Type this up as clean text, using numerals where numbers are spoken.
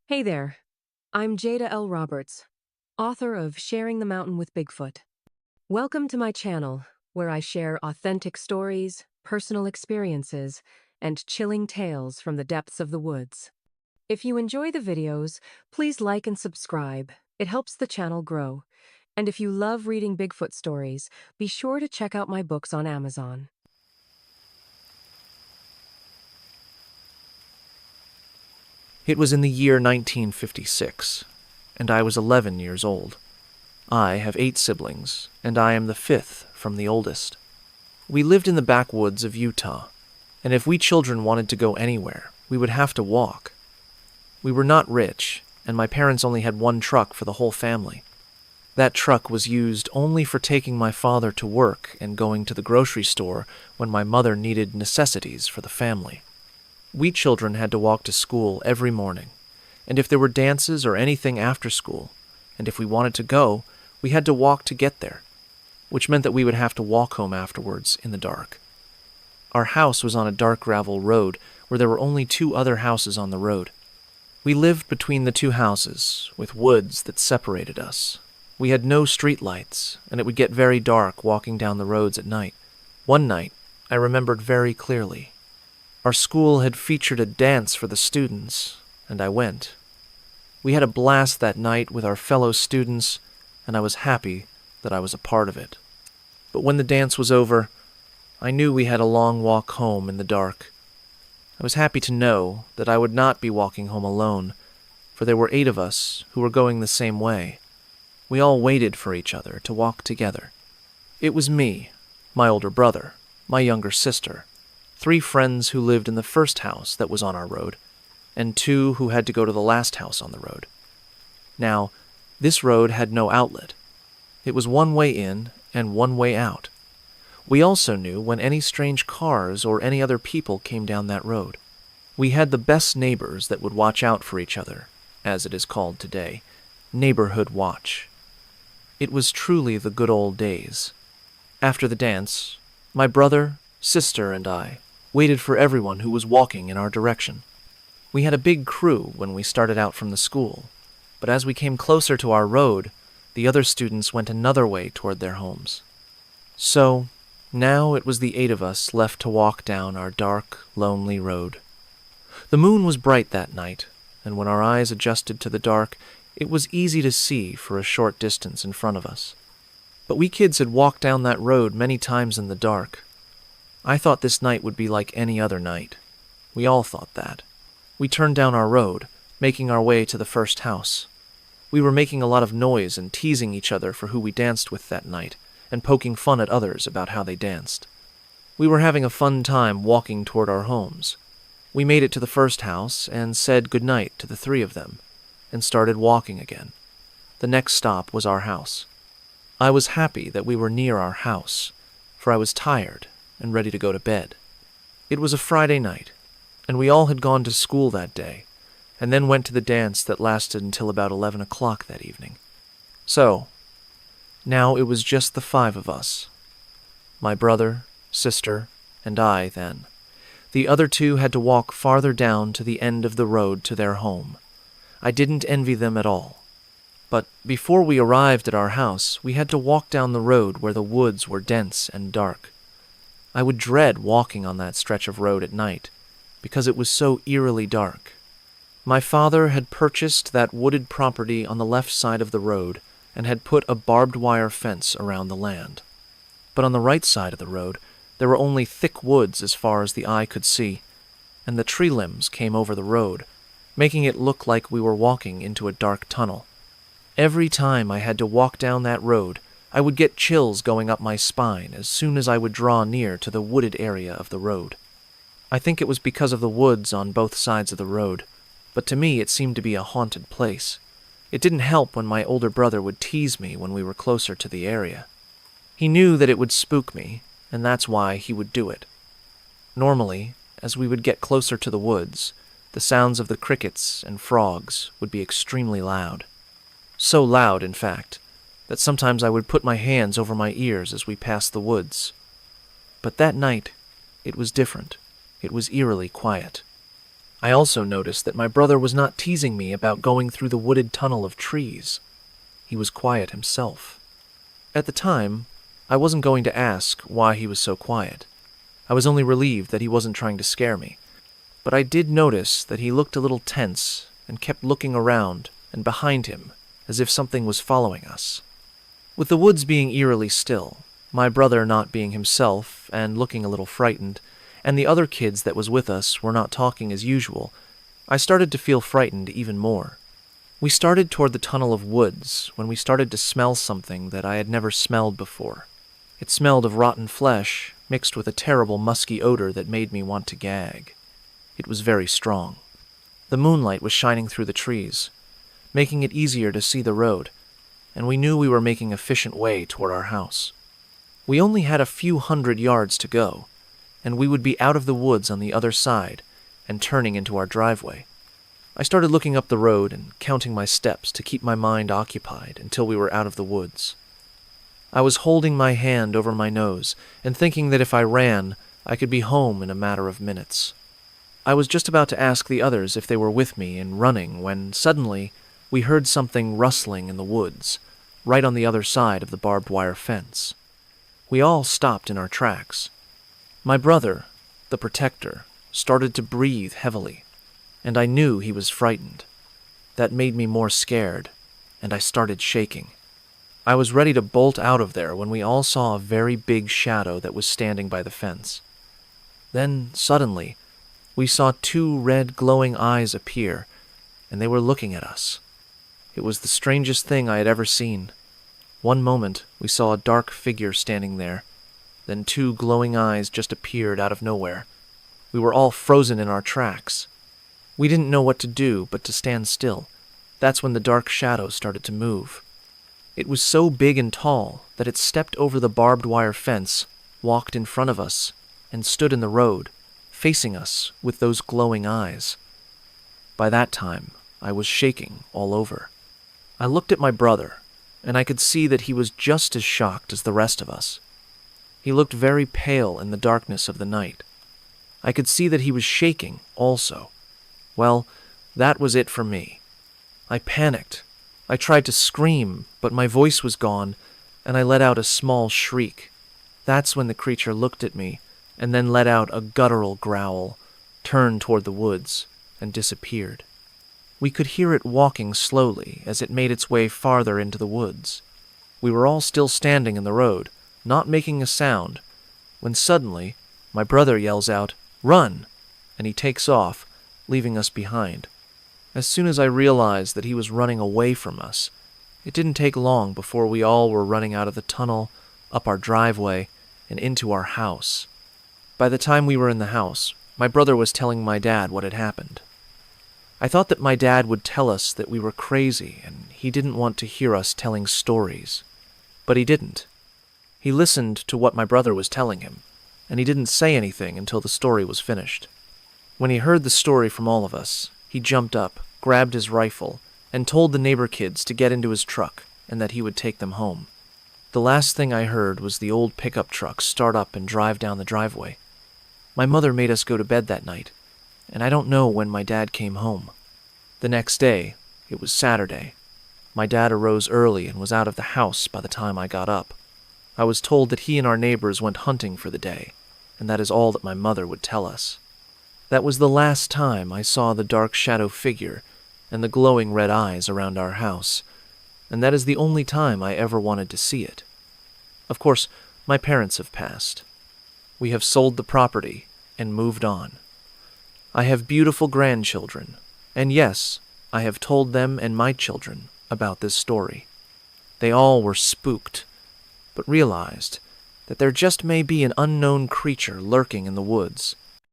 Hey there, I'm Jada L. Roberts, author of Sharing the Mountain with Bigfoot. Welcome to my channel, where I share authentic stories, personal experiences, and chilling tales from the depths of the woods. If you enjoy the videos, please like and subscribe. It helps the channel grow. And if you love reading Bigfoot stories, be sure to check out my books on Amazon. It was in the year 1956, and I was 11 years old. I have 8 siblings, and I am the 5th from the oldest. We lived in the backwoods of Utah, and if we children wanted to go anywhere, we would have to walk. We were not rich, and my parents only had one truck for the whole family. That truck was used only for taking my father to work and going to the grocery store when my mother needed necessities for the family. We children had to walk to school every morning, and if there were dances or anything after school, and if we wanted to go, we had to walk to get there, which meant that we would have to walk home afterwards in the dark. Our house was on a dark gravel road where there were only 2 other houses on the road. We lived between the 2 houses, with woods that separated us. We had no street lights, and it would get very dark walking down the roads at night. One night, I remembered very clearly. Our school had featured a dance for the students, and I went. We had a blast that night with our fellow students, and I was happy that I was a part of it. But when the dance was over, I knew we had a long walk home in the dark. I was happy to know that I would not be walking home alone, for there were 8 of us who were going the same way. We all waited for each other to walk together. It was me, my older brother, my younger sister, 3 friends who lived in the first house that was on our road, and 2 who had to go to the last house on the road. Now, this road had no outlet. It was one way in and one way out. We also knew when any strange cars or any other people came down that road. We had the best neighbors that would watch out for each other, as it is called today, neighborhood watch. It was truly the good old days. After the dance, my brother, sister, and I waited for everyone who was walking in our direction. We had a big crew when we started out from the school, but as we came closer to our road, the other students went another way toward their homes. So, now it was the 8 of us left to walk down our dark, lonely road. The moon was bright that night, and when our eyes adjusted to the dark, it was easy to see for a short distance in front of us. But we kids had walked down that road many times in the dark. I thought this night would be like any other night. We all thought that. We turned down our road, making our way to the first house. We were making a lot of noise and teasing each other for who we danced with that night, and poking fun at others about how they danced. We were having a fun time walking toward our homes. We made it to the first house and said goodnight to the 3 of them, and started walking again. The next stop was our house. I was happy that we were near our house, for I was tired and ready to go to bed. It was a Friday night, and we all had gone to school that day, and then went to the dance that lasted until about 11 o'clock that evening. So, now it was just the 5 of us. My brother, sister, and I then. The other 2 had to walk farther down to the end of the road to their home. I didn't envy them at all. But before we arrived at our house, we had to walk down the road where the woods were dense and dark. I would dread walking on that stretch of road at night, because it was so eerily dark. My father had purchased that wooded property on the left side of the road and had put a barbed wire fence around the land. But on the right side of the road, there were only thick woods as far as the eye could see, and the tree limbs came over the road, making it look like we were walking into a dark tunnel. Every time I had to walk down that road, I would get chills going up my spine as soon as I would draw near to the wooded area of the road. I think it was because of the woods on both sides of the road, but to me it seemed to be a haunted place. It didn't help when my older brother would tease me when we were closer to the area. He knew that it would spook me, and that's why he would do it. Normally, as we would get closer to the woods, the sounds of the crickets and frogs would be extremely loud. So loud, in fact, that sometimes I would put my hands over my ears as we passed the woods. But that night, it was different. It was eerily quiet. I also noticed that my brother was not teasing me about going through the wooded tunnel of trees. He was quiet himself. At the time, I wasn't going to ask why he was so quiet. I was only relieved that he wasn't trying to scare me. But I did notice that he looked a little tense and kept looking around and behind him as if something was following us. With the woods being eerily still, my brother not being himself and looking a little frightened, and the other kids that was with us were not talking as usual, I started to feel frightened even more. We started toward the tunnel of woods when we started to smell something that I had never smelled before. It smelled of rotten flesh mixed with a terrible musky odor that made me want to gag. It was very strong. The moonlight was shining through the trees, making it easier to see the road, and we knew we were making efficient way toward our house. We only had a few 100 yards to go, and we would be out of the woods on the other side and turning into our driveway. I started looking up the road and counting my steps to keep my mind occupied until we were out of the woods. I was holding my hand over my nose and thinking that if I ran, I could be home in a matter of minutes. I was just about to ask the others if they were with me in running when suddenly we heard something rustling in the woods, right on the other side of the barbed wire fence. We all stopped in our tracks. My brother, the protector, started to breathe heavily, and I knew he was frightened. That made me more scared, and I started shaking. I was ready to bolt out of there when we all saw a very big shadow that was standing by the fence. Then, suddenly, we saw 2 red glowing eyes appear, and they were looking at us. It was the strangest thing I had ever seen. One moment, we saw a dark figure standing there. Then 2 glowing eyes just appeared out of nowhere. We were all frozen in our tracks. We didn't know what to do but to stand still. That's when the dark shadow started to move. It was so big and tall that it stepped over the barbed wire fence, walked in front of us, and stood in the road, facing us with those glowing eyes. By that time, I was shaking all over. I looked at my brother, and I could see that he was just as shocked as the rest of us. He looked very pale in the darkness of the night. I could see that he was shaking also. Well, that was it for me. I panicked. I tried to scream, but my voice was gone, and I let out a small shriek. That's when the creature looked at me, and then let out a guttural growl, turned toward the woods, and disappeared. We could hear it walking slowly as it made its way farther into the woods. We were all still standing in the road, not making a sound, when suddenly my brother yells out, "Run!" and he takes off, leaving us behind. As soon as I realized that he was running away from us, it didn't take long before we all were running out of the tunnel, up our driveway, and into our house. By the time we were in the house, my brother was telling my dad what had happened. I thought that my dad would tell us that we were crazy and he didn't want to hear us telling stories. But he didn't. He listened to what my brother was telling him, and he didn't say anything until the story was finished. When he heard the story from all of us, he jumped up, grabbed his rifle, and told the neighbor kids to get into his truck and that he would take them home. The last thing I heard was the old pickup truck start up and drive down the driveway. My mother made us go to bed that night, and I don't know when my dad came home. The next day, it was Saturday. My dad arose early and was out of the house by the time I got up. I was told that he and our neighbors went hunting for the day, and that is all that my mother would tell us. That was the last time I saw the dark shadow figure and the glowing red eyes around our house, and that is the only time I ever wanted to see it. Of course, my parents have passed. We have sold the property and moved on. I have beautiful grandchildren, and yes, I have told them and my children about this story. They all were spooked, but realized that there just may be an unknown creature lurking in the woods,